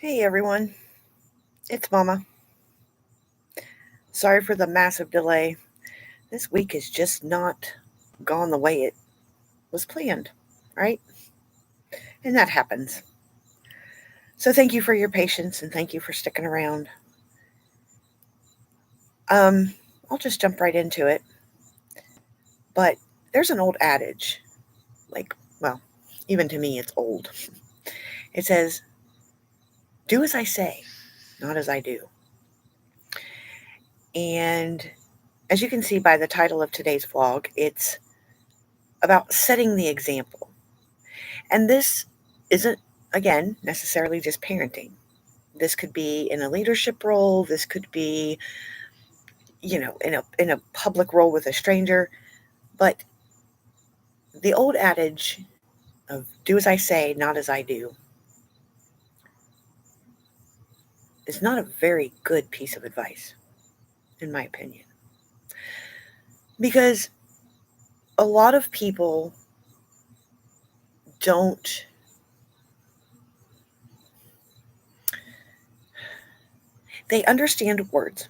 Hey everyone, it's Mama. Sorry for the massive delay. This week has just not gone the way it was planned, right? And that happens. So thank you for your patience and thank you for sticking around. Um, I'll just jump right into it. But there's an old adage, like, well, even to me, it's old. It says, "Do as I say, not as I do." And as you can see by the title of today's vlog, it's about setting the example. And this isn't, again, necessarily just parenting. This could be in a leadership role. This could be, in a public role with a stranger. But the old adage of "do as I say, not as I do" is not a very good piece of advice, in my opinion. Because a lot of people don't, they understand words,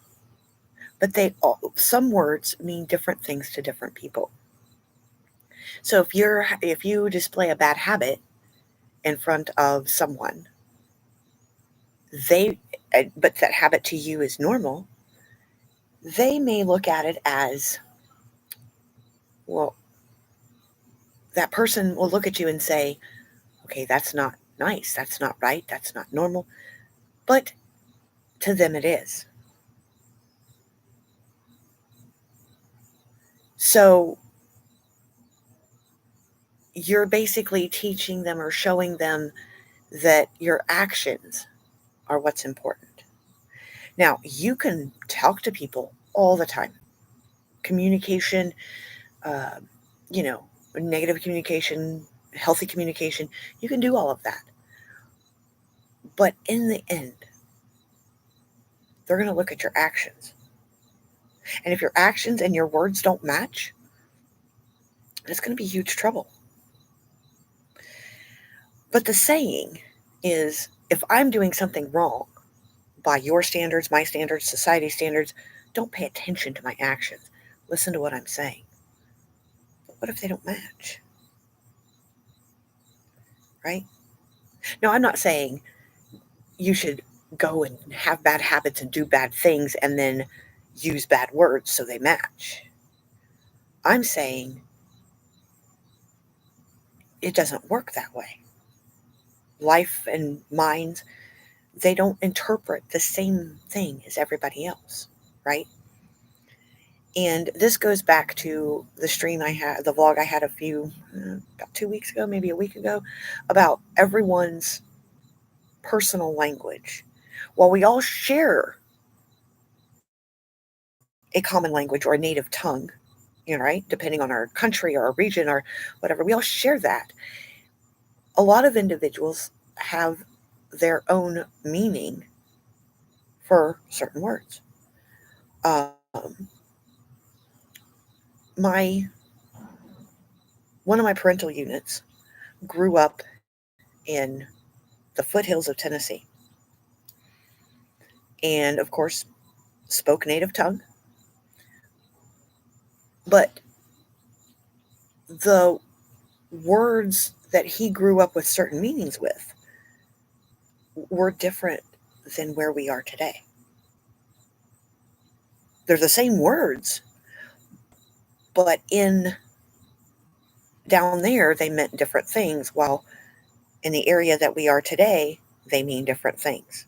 but some words mean different things to different people. So if you display a bad habit in front of someone, they but that habit to you is normal, they may look at it as, well, that person will look at you and say, okay, that's not nice, that's not right, that's not normal, but to them it is. So you're basically teaching them or showing them that your actions are what's important. Now, you can talk to people all the time. Communication, uh, you know, negative communication, healthy communication, you can do all of that. But in the end, they're going to look at your actions. And if your actions and your words don't match, it's going to be huge trouble. But the saying is, if I'm doing something wrong by your standards, my standards, society standards, don't pay attention to my actions. Listen to what I'm saying. But what if they don't match? Right? Now, I'm not saying you should go and have bad habits and do bad things and then use bad words so they match. I'm saying it doesn't work that way. Life and minds, they don't interpret the same thing as everybody else, right? And this goes back to the vlog I had about 2 weeks ago, maybe a week ago, about everyone's personal language. While we all share a common language or a native tongue, right, depending on our country or our region or whatever, we all share that. A lot of individuals have their own meaning for certain words. Um, my One of my parental units grew up in the foothills of Tennessee, and of course spoke native tongue, but the words that he grew up with certain meanings with were different than where we are today. They're the same words, but in down there they meant different things, while in the area that we are today they mean different things.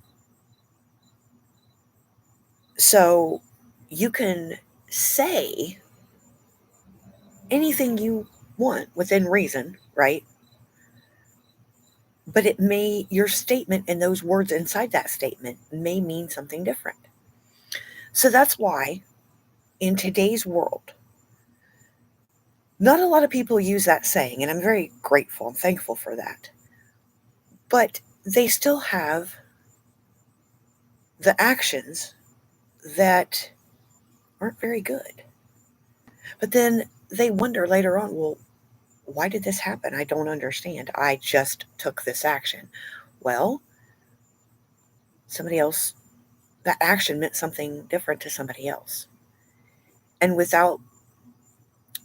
So you can say anything you want within reason, right? But your statement and those words inside that statement may mean something different. So that's why in today's world, not a lot of people use that saying, and I'm very grateful and thankful for that. But they still have the actions that aren't very good. But then they wonder later on, well, why did this happen? I don't understand. I just took this action. Well, somebody else, that action meant something different to somebody else. And without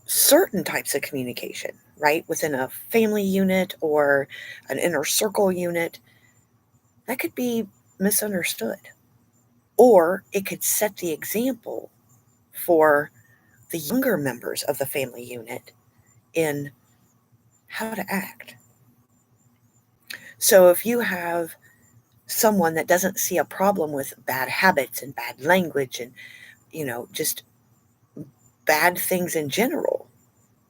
certain types of communication, right, within a family unit or an inner circle unit, that could be misunderstood. Or it could set the example for the younger members of the family unit in how to act. So if you have someone that doesn't see a problem with bad habits and bad language and, just bad things in general,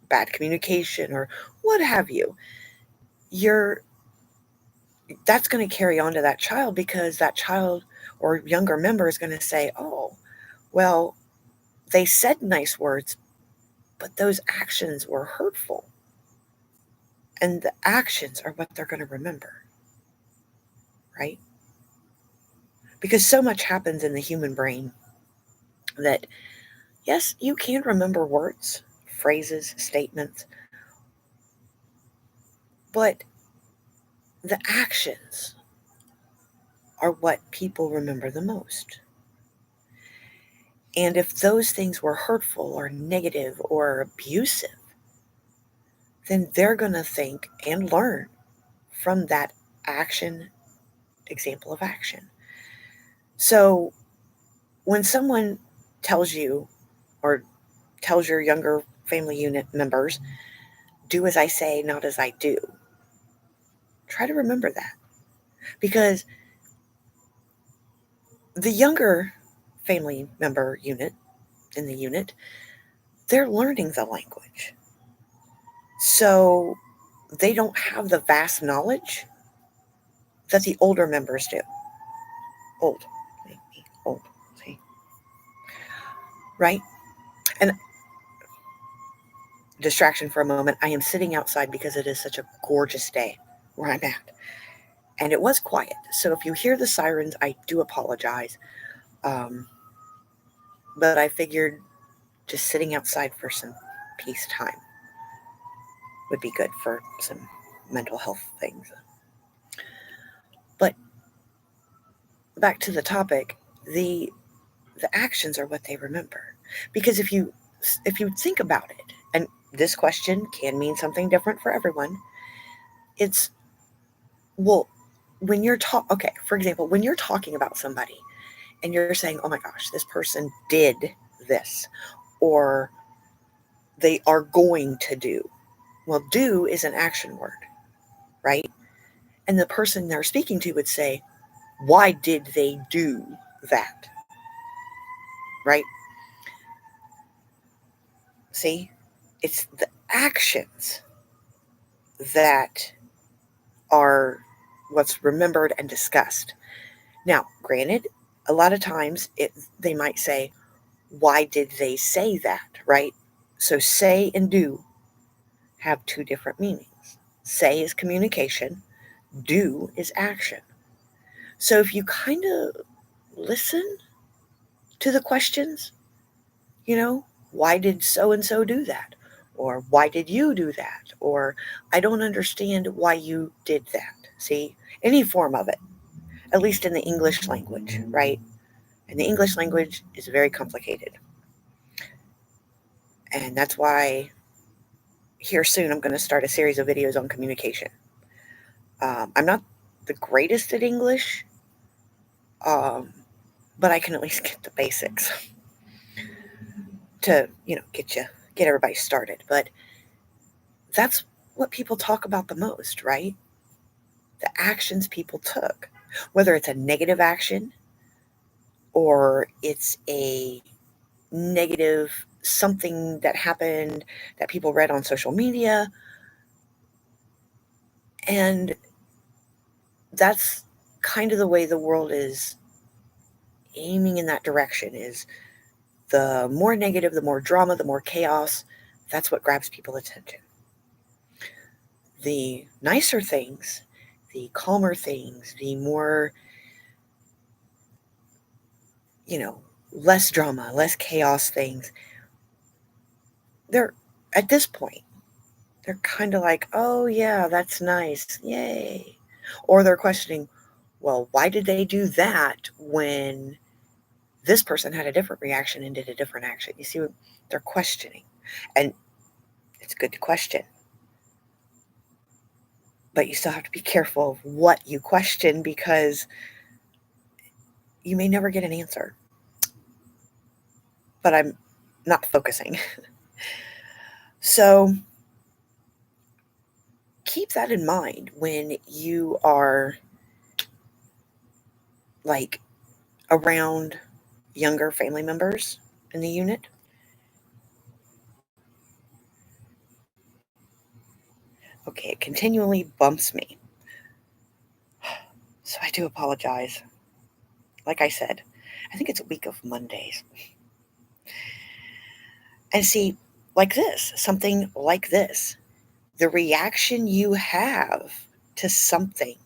bad communication or what have you, you're that's going to carry on to that child, because that child or younger member is going to say, "Oh, well, they said nice words, but those actions were hurtful." And the actions are what they're going to remember, right? Because so much happens in the human brain that, yes, you can remember words, phrases, statements, but the actions are what people remember the most. And if those things were hurtful or negative or abusive, then they're going to think and learn from that action, example of action. So when someone tells you or tells your younger family unit members, do as I say, not as I do, try to remember that. Because the younger family member unit in the unit, they're learning the language. So they don't have the vast knowledge that the older members do. Old. Old. See? Right? And distraction for a moment. I am sitting outside because it is such a gorgeous day where I'm at. And it was quiet. So if you hear the sirens, I do apologize. But I figured just sitting outside for some peace time would be good for some mental health things. But back to the topic, the actions are what they remember. Because if you think about it, and this question can mean something different for everyone, it's, well, when you're okay, for example, when you're talking about somebody and you're saying, oh my gosh, this person did this, or they are going to do. Well, do is an action word, right? And the person they're speaking to would say, why did they do that? Right? See, it's the actions that are what's remembered and discussed. Now, granted, a lot of times they might say, why did they say that? Right? So say and do have two different meanings. Say is communication, do is action. So if you kind of listen to the questions, why did so and so do that? Or why did you do that? Or I don't understand why you did that. See, any form of it, at least in the English language, right? And the English language is very complicated. And that's why here soon I'm going to start a series of videos on communication. I'm not the greatest at English, but I can at least get the basics to, get everybody started. But that's what people talk about the most, right? The actions people took, whether it's a negative action or it's a negative something that happened that people read on social media. And that's kind of the way the world is aiming in that direction, is the more negative, the more drama, the more chaos. That's what grabs people's attention. The nicer things, the calmer things, the more, less drama, less chaos things, they're, at this point, they're kind of like, oh yeah, that's nice, yay. Or they're questioning, Well, why did they do that when this person had a different reaction and did a different action? You see, they're questioning. And it's good to question, but you still have to be careful of what you question because you may never get an answer. But I'm not focusing. So keep that in mind when you are like around younger family members in the unit. Okay, it continually bumps me. So I do apologize. Like I said, I think it's a week of Mondays. And see, like this, something like this, the reaction you have to something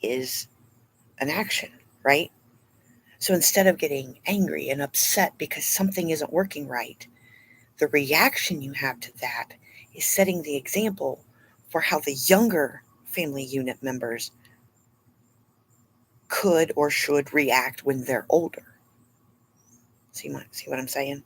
is an action, right? So instead of getting angry and upset because something isn't working right, the reaction you have to that is setting the example for how the younger family unit members could or should react when they're older. See what I'm saying?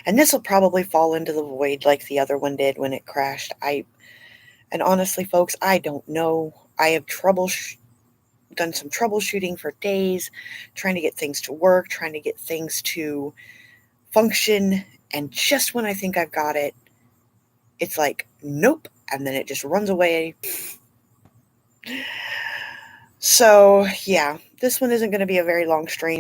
And this will probably fall into the void like the other one did when it crashed. And honestly, folks, I don't know. I have done some troubleshooting for days, trying to get things to work, trying to get things to function. And just when I think I've got it, it's like, nope. And then it just runs away. So, yeah, this one isn't going to be a very long stream.